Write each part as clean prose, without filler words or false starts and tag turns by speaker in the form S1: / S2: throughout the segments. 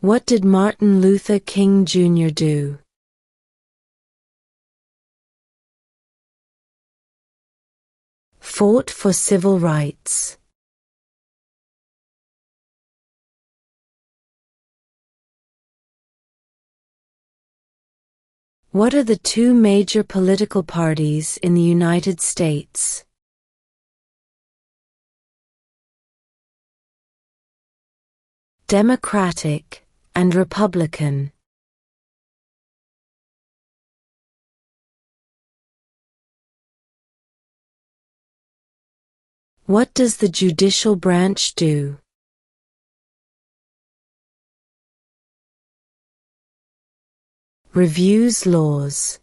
S1: What did Martin Luther King Jr. do? Fought for civil rights. What are the two major political parties in the United States? Democratic and Republican. What does the judicial branch do? Reviews laws.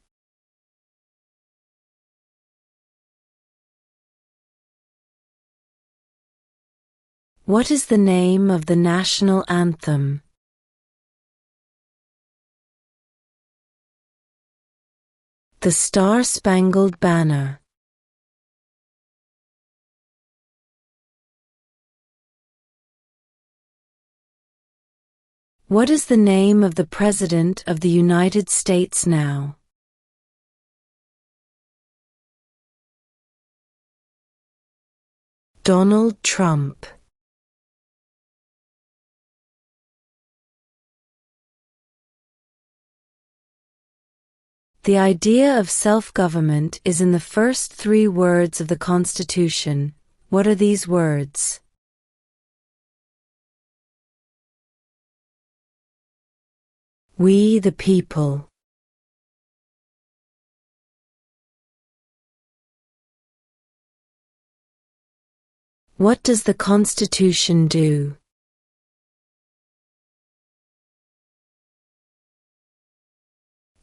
S1: What is the name of the national anthem? The Star-Spangled Banner. What is the name of the President of the United States now? Donald Trump. The idea of self-government is in the first three words of the Constitution. What are these words? We the people. What does the Constitution do?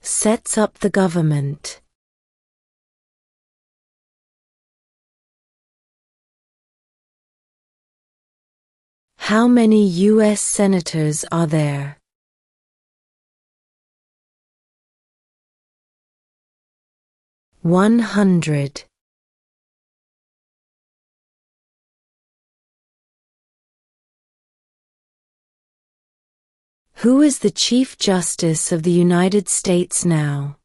S1: Sets up the government. How many U.S. senators are there? $100. Who is the Chief Justice of the United States now?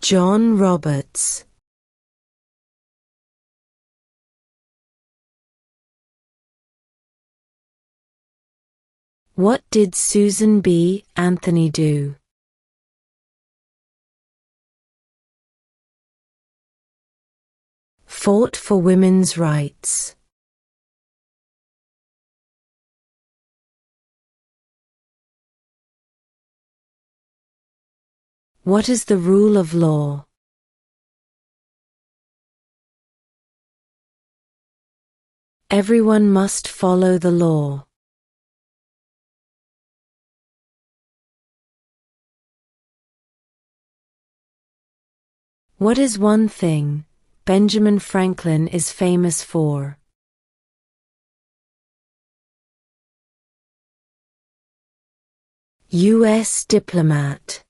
S1: John Roberts. What did Susan B. Anthony do? Fought for women's rights. What is the rule of law? Everyone must follow the law. What is one thing Benjamin Franklin is famous for? U.S. diplomat.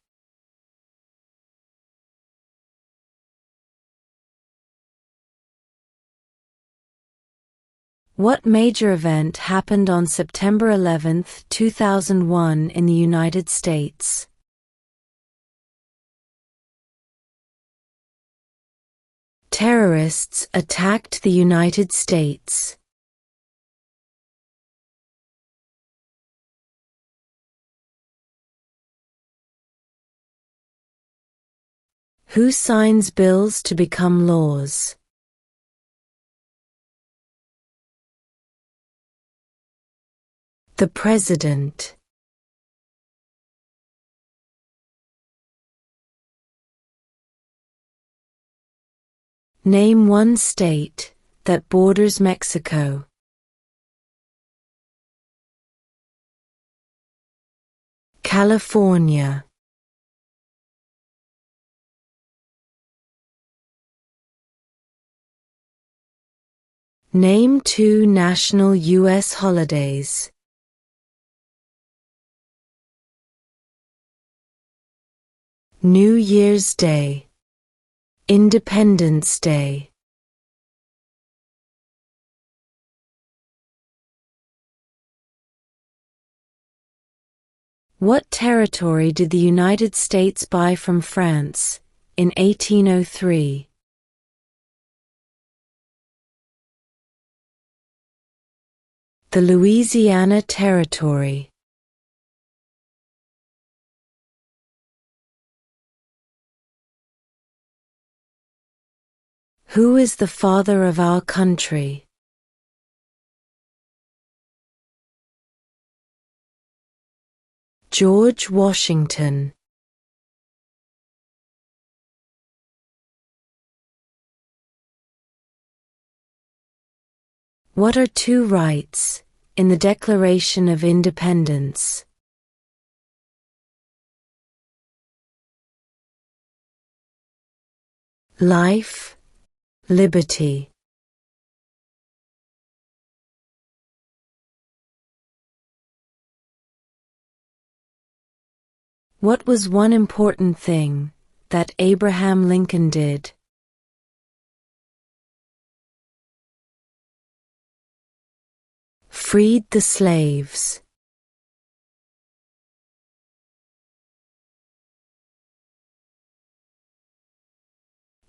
S1: What major event happened on September 11, 2001 in the United States? Terrorists attacked the United States. Who signs bills to become laws? The President. Name one state that borders Mexico. California. Name two national U.S. holidays. New Year's Day. Independence Day. What territory did the United States buy from France in 1803? The Louisiana Territory. Who is the father of our country? George Washington. What are two rights in the Declaration of Independence? Life, liberty. What was one important thing that Abraham Lincoln did? Freed the slaves.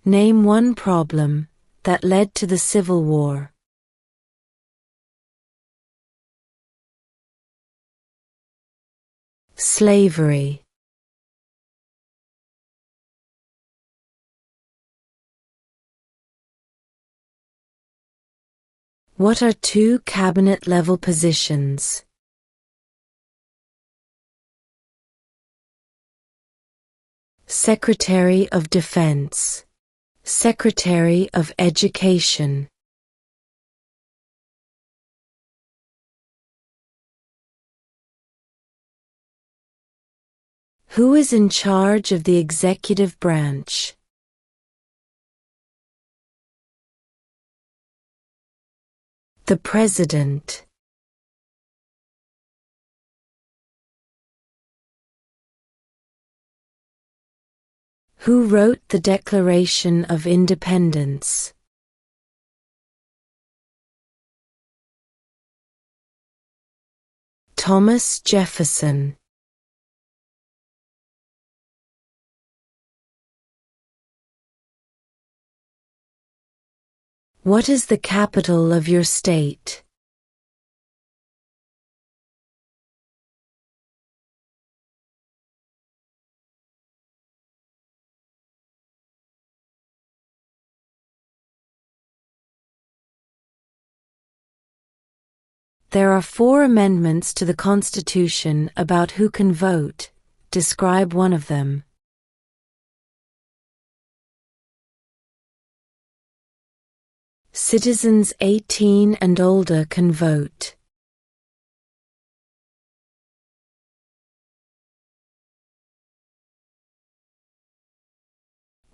S1: Name one problem that led to the Civil War. Slavery. What are two cabinet-level positions? Secretary of Defense. Secretary of Education. Who is in charge of the executive branch? The President. Who wrote the Declaration of Independence? Thomas Jefferson. What is the capital of your state? There are 4 amendments to the Constitution about who can vote. Describe one of them. Citizens 18 and older can vote.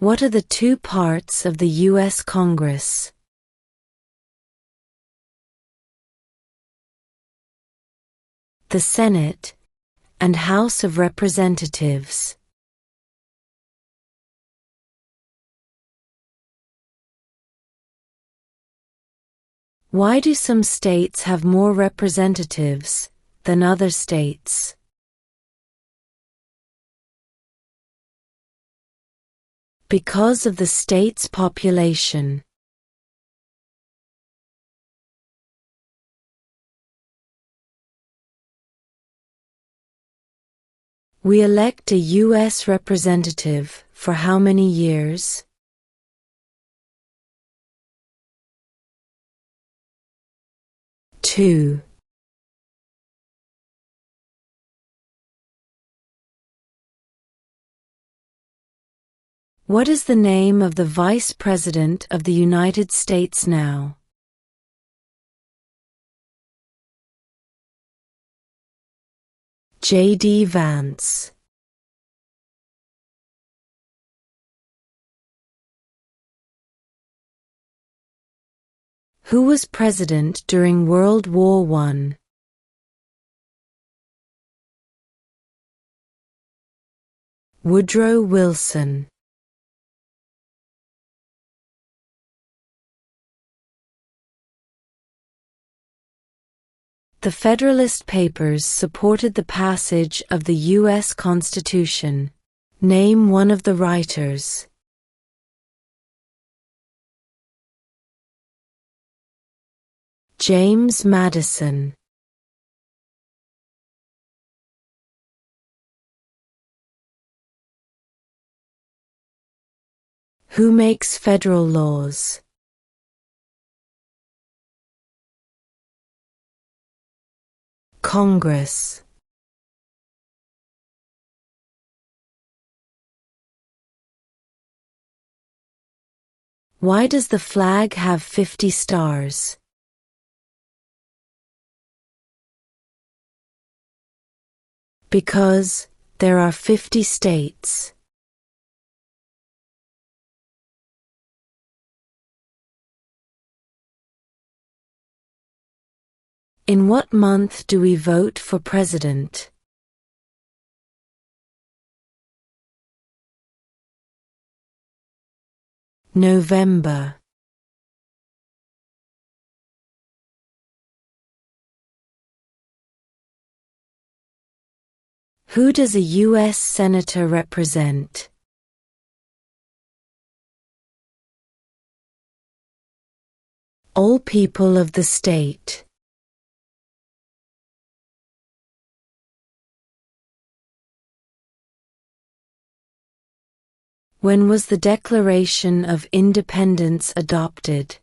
S1: What are the 2 parts of the U.S. Congress? The Senate and House of Representatives. Why do some states have more representatives than other states? Because of the state's population. We elect a U.S. representative for how many years? 2. What is the name of the Vice President of the United States now? J.D. Vance. Who was president during World War I? Woodrow Wilson. The Federalist Papers supported the passage of the U.S. Constitution. Name one of the writers. James Madison. Who makes federal laws? Congress. Why does the flag have 50 stars? Because there are 50 states. In what month do we vote for president? November. Who does a U.S. Senator represent? All people of the state. When was the Declaration of Independence adopted?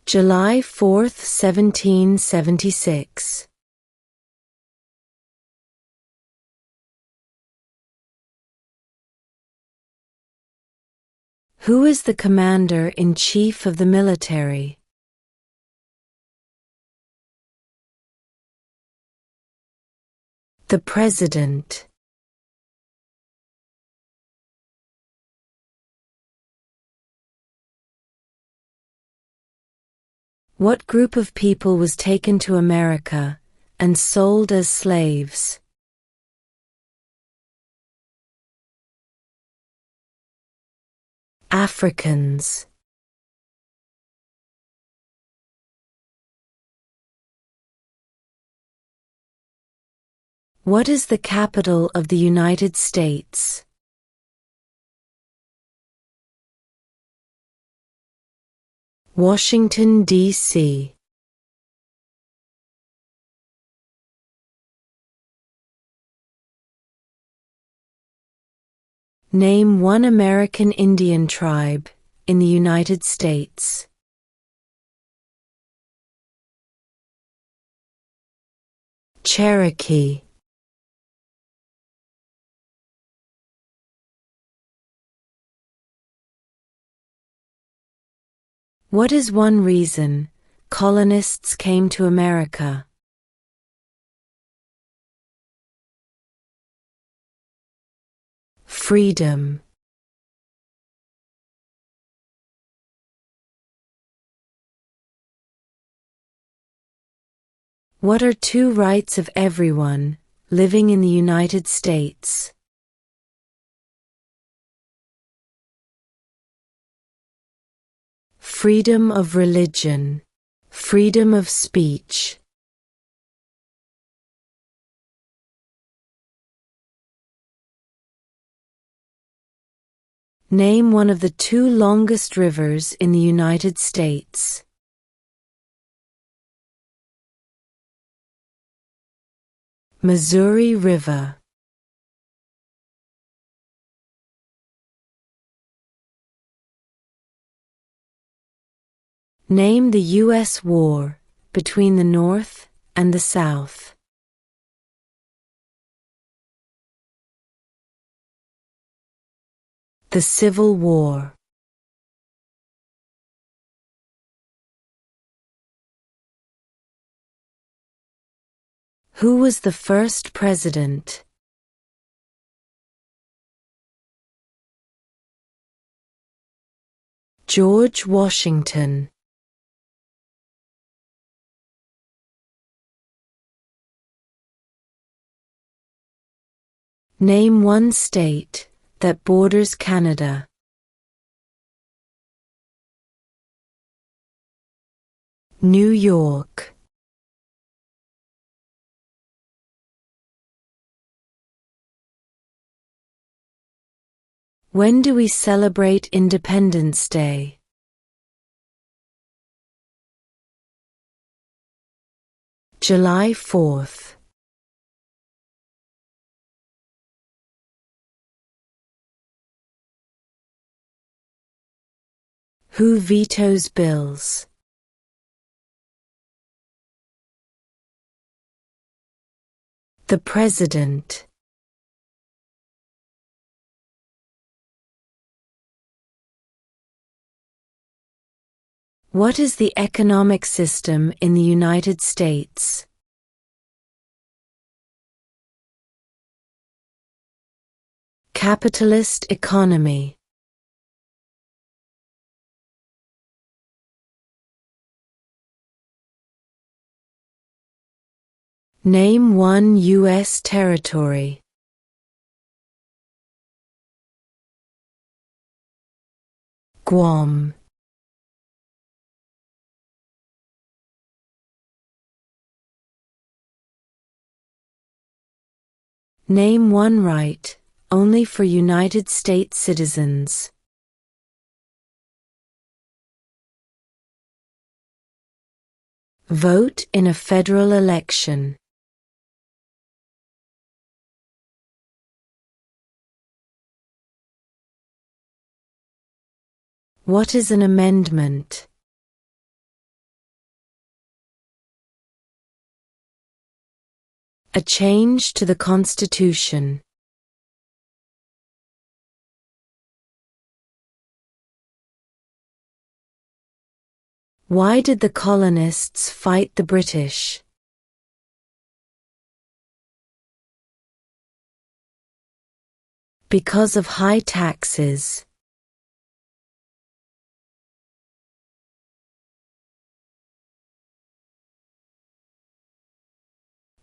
S1: July 4, 1776. Who is the Commander-in-Chief of the military? The President. What group of people was taken to America and sold as slaves? Africans. What is the capital of the United States? Washington, D.C. Name one American Indian tribe in the United States. Cherokee. What is one reason colonists came to America? Freedom. What are two rights of everyone living in the United States? Freedom of religion, freedom of speech. Name one of the two longest rivers in the United States. Missouri River. Name the U.S. war between the North and the South. The Civil War. Who was the first president? George Washington. Name one state that borders Canada. New York. When do we celebrate Independence Day? July 4th. Who vetoes bills? The President. What is the economic system in the United States? Capitalist economy. Name one U.S. territory. Guam. Name one right, only for United States citizens. Vote in a federal election. What is an amendment? A change to the Constitution. Why did the colonists fight the British? Because of high taxes.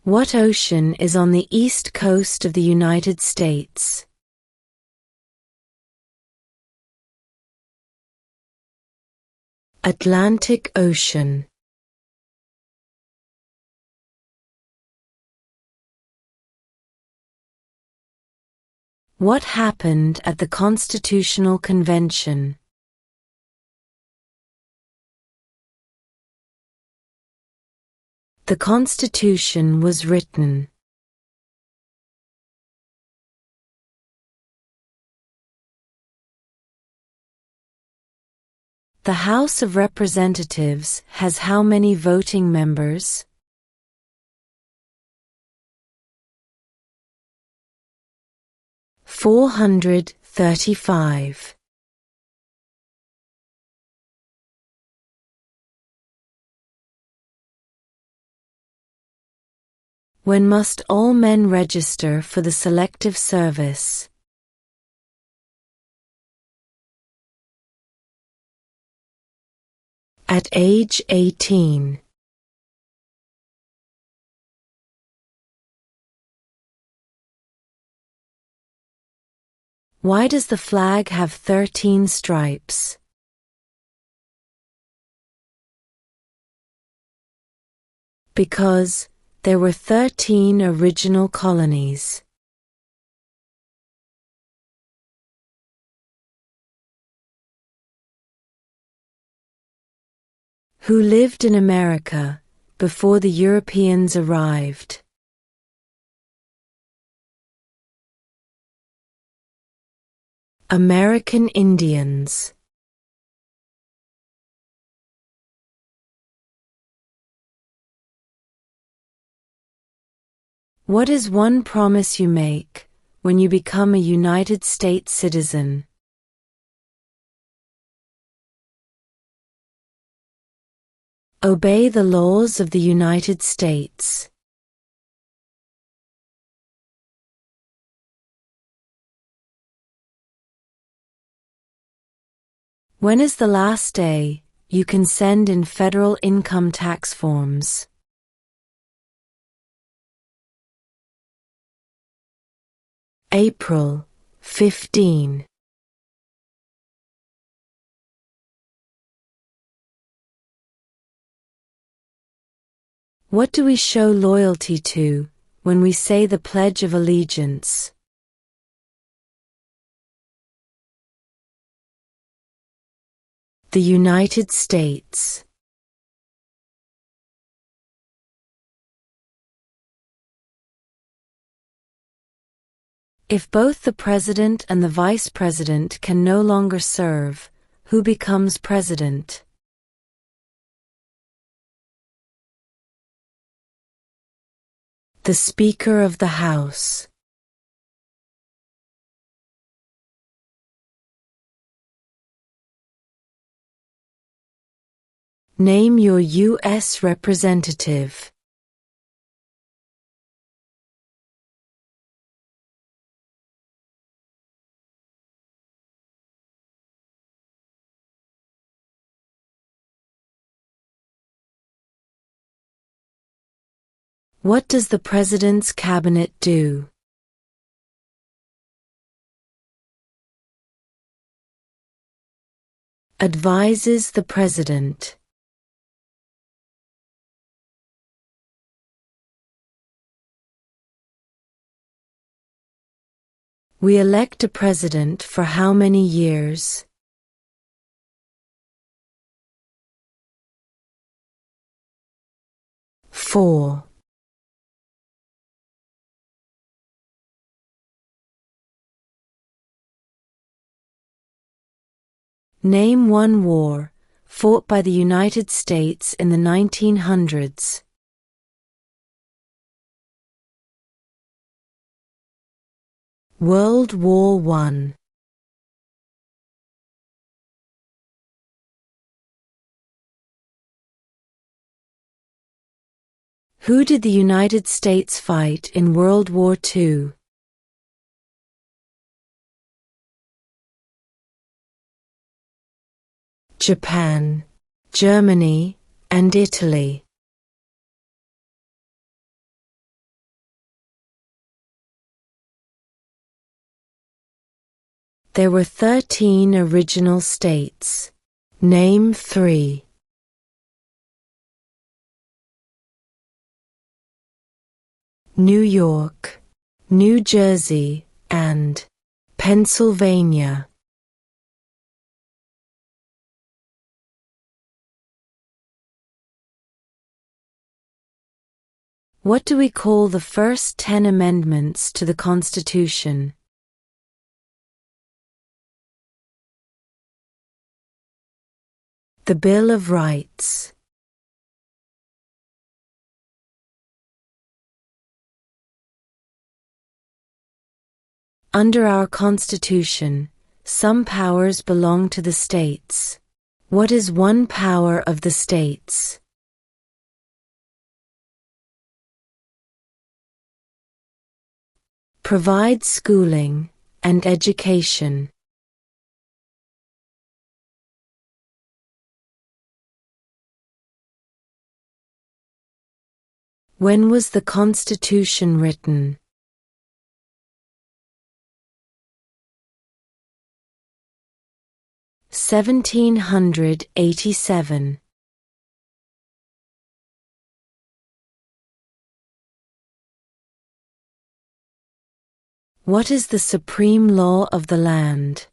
S1: What ocean is on the east coast of the United States? Atlantic Ocean. What happened at the Constitutional Convention? The Constitution was written. The House of Representatives has how many voting members? $435. When must all men register for the Selective Service? At age 18. Why does the flag have 13 stripes? Because there were 13 original colonies. Who lived in America before the Europeans arrived? American Indians. What is one promise you make when you become a United States citizen? Obey the laws of the United States. When is the last day you can send in federal income tax forms? April 15. What do we show loyalty to when we say the Pledge of Allegiance? The United States. If both the President and the Vice President can no longer serve, who becomes President? The Speaker of the House. Name your U.S. representative. What does the President's Cabinet do? Advises the President. We elect a president for how many years? Four. Name one war fought by the United States in the 1900s. World War I. Who did the United States fight in World War II? Japan, Germany, and Italy. There were 13 original states. Name 3. New York, New Jersey, and Pennsylvania. What do we call the first 10 amendments to the Constitution? The Bill of Rights. Under our Constitution, some powers belong to the states. What is one power of the states? Provide schooling and education. When was the Constitution written? (1787). What is the supreme law of the land?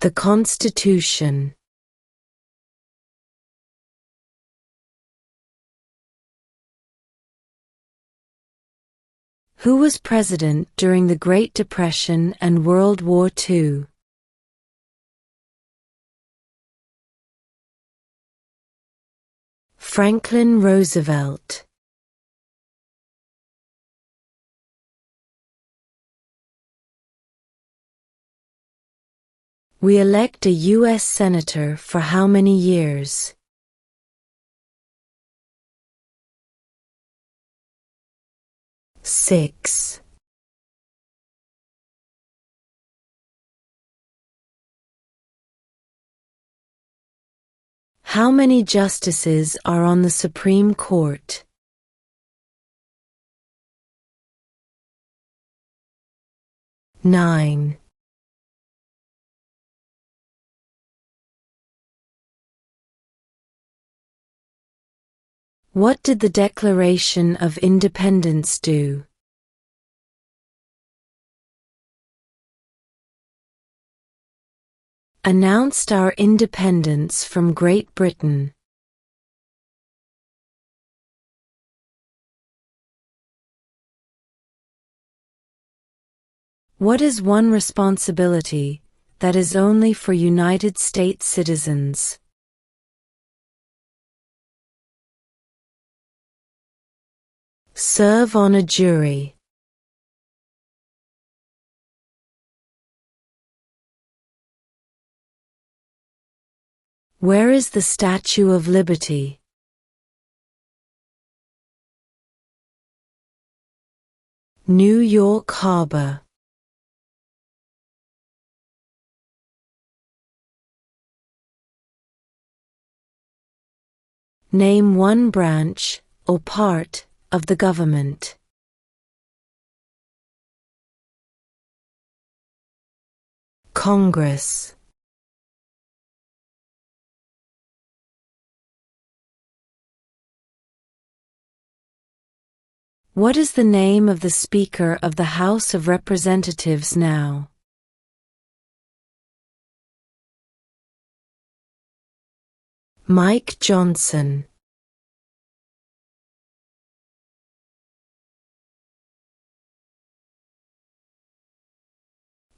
S1: The Constitution. Who was president during the Great Depression and World War II? Franklin Roosevelt. We elect a U.S. Senator for how many years? 6. How many justices are on the Supreme Court? 9. What did the Declaration of Independence do? Announced our independence from Great Britain. What is one responsibility that is only for United States citizens? Serve on a jury. Where is the Statue of Liberty? New York Harbor. Name one branch, or part, of the government. Congress. What is the name of the Speaker of the House of Representatives now? Mike Johnson.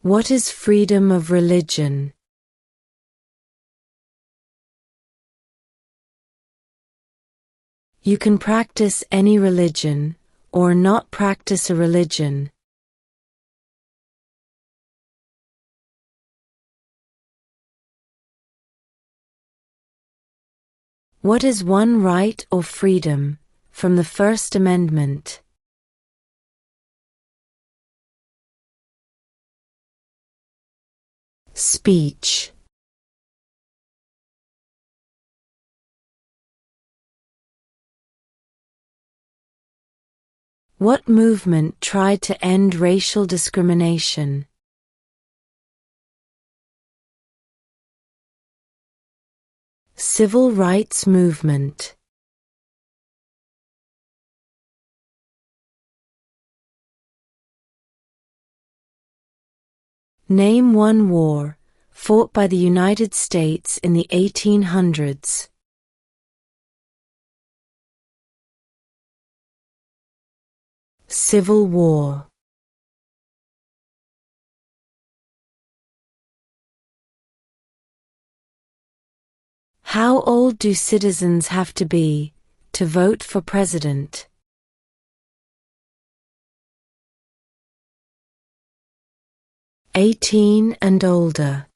S1: What is freedom of religion? You can practice any religion, or not practice a religion. What is one right or freedom from the First Amendment? Speech. What movement tried to end racial discrimination? Civil rights movement. Name one war fought by the United States in the 1800s. Civil War. How old do citizens have to be to vote for president? 18 and older.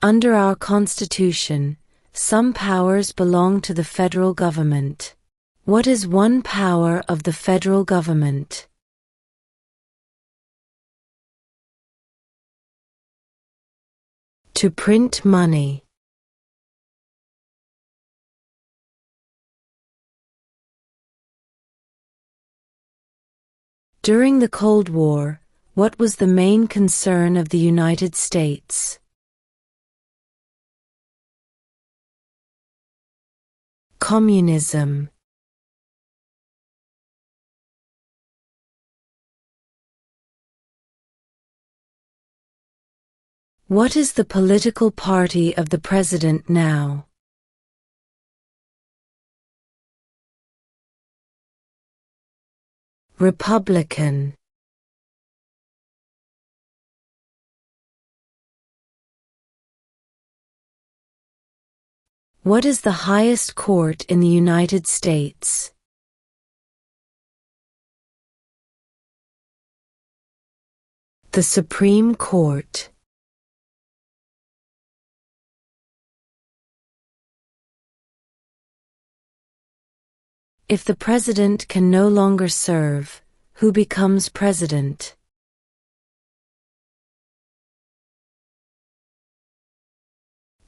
S1: Under our Constitution, some powers belong to the federal government. What is one power of the federal government? To print money. During the Cold War, what was the main concern of the United States? Communism. What is the political party of the president now? Republican. What is the highest court in the United States? The Supreme Court. If the president can no longer serve, who becomes president?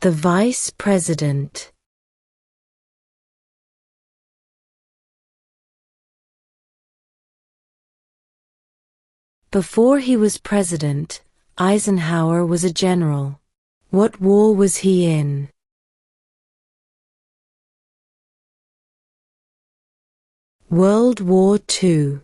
S1: The vice president. Before he was president, Eisenhower was a general. What war was he in? World War II.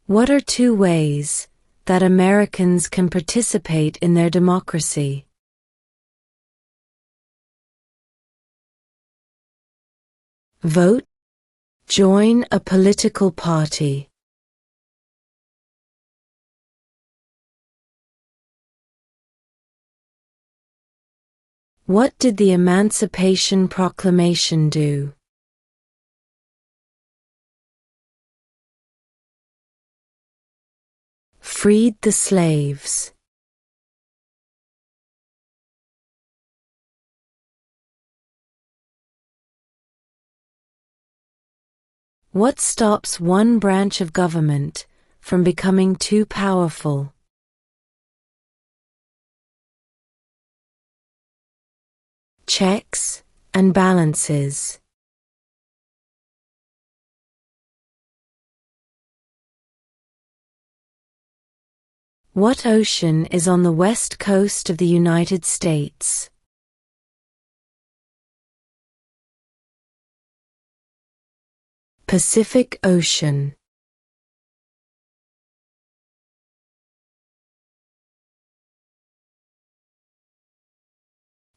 S1: What are two ways that Americans can participate in their democracy? Vote. Join a political party. What did the Emancipation Proclamation do? Freed the slaves. What stops one branch of government from becoming too powerful? Checks and balances. What ocean is on the west coast of the United States? Pacific Ocean.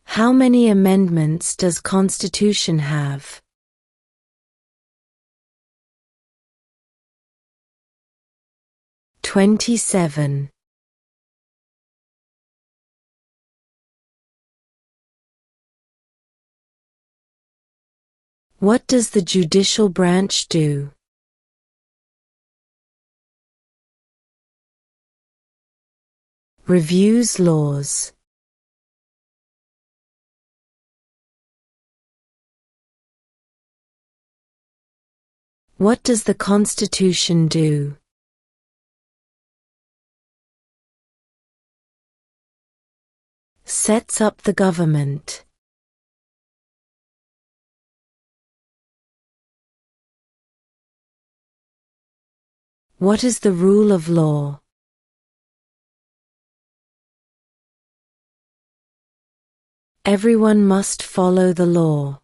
S1: How many amendments does Constitution have? 27. What does the judicial branch do? Reviews laws. What does the Constitution do? Sets up the government. What is the rule of law? Everyone must follow the law.